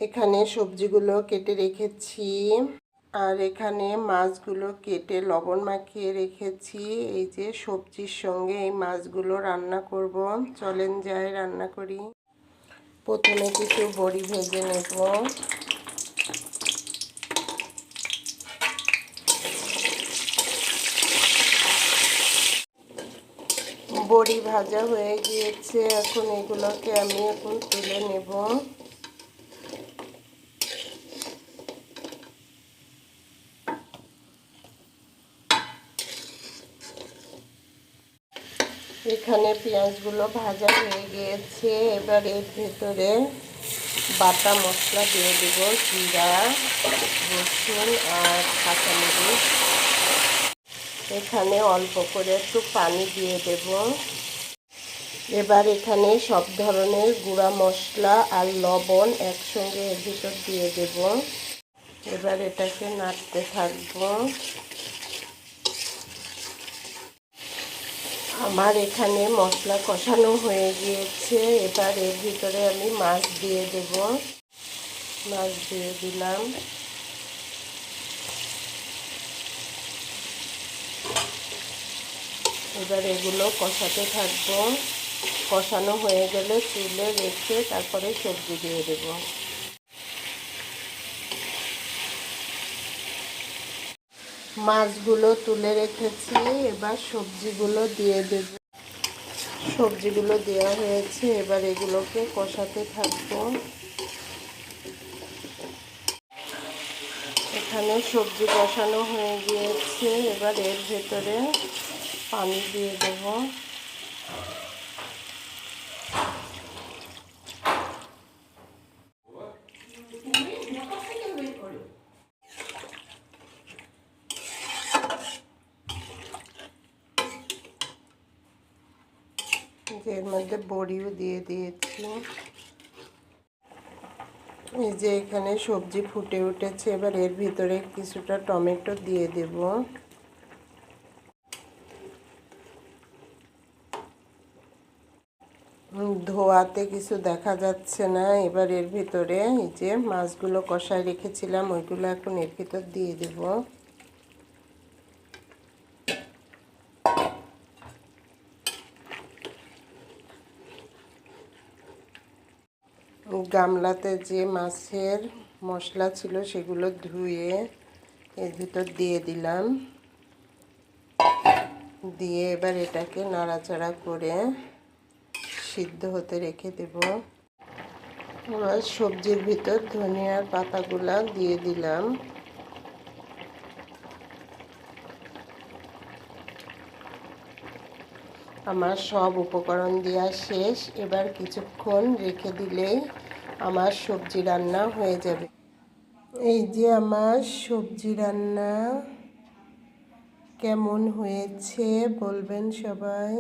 এখানে সবজিগুলো কেটে রেখেছি, আর এখানে মাছগুলো কেটে লবণ মাখিয়ে রেখেছি। এই যে সবজির সঙ্গে এই মাছগুলো রান্না করব। চলেন যাই রান্না করি। প্রথমে কিছু বড়ি ভেজে নেব। বড়ি ভাজা হয়ে গিয়েছে, এখন এগুলোকে আমি তুলে নেব। এখানে পেঁয়াজগুলো ভাজা হয়ে গিয়েছে, এবার এর ভেতরে বাটা মশলা দিয়ে দেব, জিরা, রসুন আর কাঁচামরিচ। এখানে অল্প করে একটু পানি দিয়ে দেব। এবার এখানে সব ধরনের গুঁড়া মশলা আর লবণ একসঙ্গে এর ভিতর দিয়ে দেব। এবার এটাকে নাড়তে থাকবো। আমার এখানে মশলা কষানো হয়ে গিয়েছে, এবার এর ভিতরে আমি মাছ দিয়ে দেব। মাছ দিয়ে দিলাম। এবার এগুলো কষাতে থাকবো। কষানো হয়ে গেলে তুলে রেখে তারপরে সবজি দিয়ে দেব। মাছগুলো তুলে রেখেছি, এবার সবজিগুলো দিয়ে দেব। সবজিগুলো দেওয়া হয়েছে, এবার এগুলোকে কষাতে থাকবো। এখানে সবজি কষানো হয়ে গিয়েছে, এবার এর ভেতরে পানি দিয়ে দেব। এর মধ্যে বড়িও দিয়ে দিয়েছি। এই যে এখানে সবজি ফুটে উঠেছে, এবার এর ভিতরে কিছুটা টমেটো দিয়ে দেব। ধোয়াতে কিছু দেখা যাচ্ছে না। এবার এর ভিতরে এই যে মাছগুলো কষায় রেখেছিলাম ওইগুলো এখন এর ভিতর দিয়ে দেব। গামলাতে যে মাছের মশলা ছিল সেগুলো ধুয়ে এর ভিতর দিয়ে দিলাম। দিয়ে এবার এটাকে নাড়াচাড়া করে সিদ্ধ হতে রেখে দেব। এবার সবজির ভিতর ধনিয়ার পাতাগুলা দিয়ে দিলাম। আমার সব উপকরণ দেওয়া শেষ। এবার কিছুক্ষণ রেখে দিলেই আমার সবজি রান্না হয়ে যাবে। এই যে আমার সবজি রান্না কেমন হয়েছে বলবেন সবাই।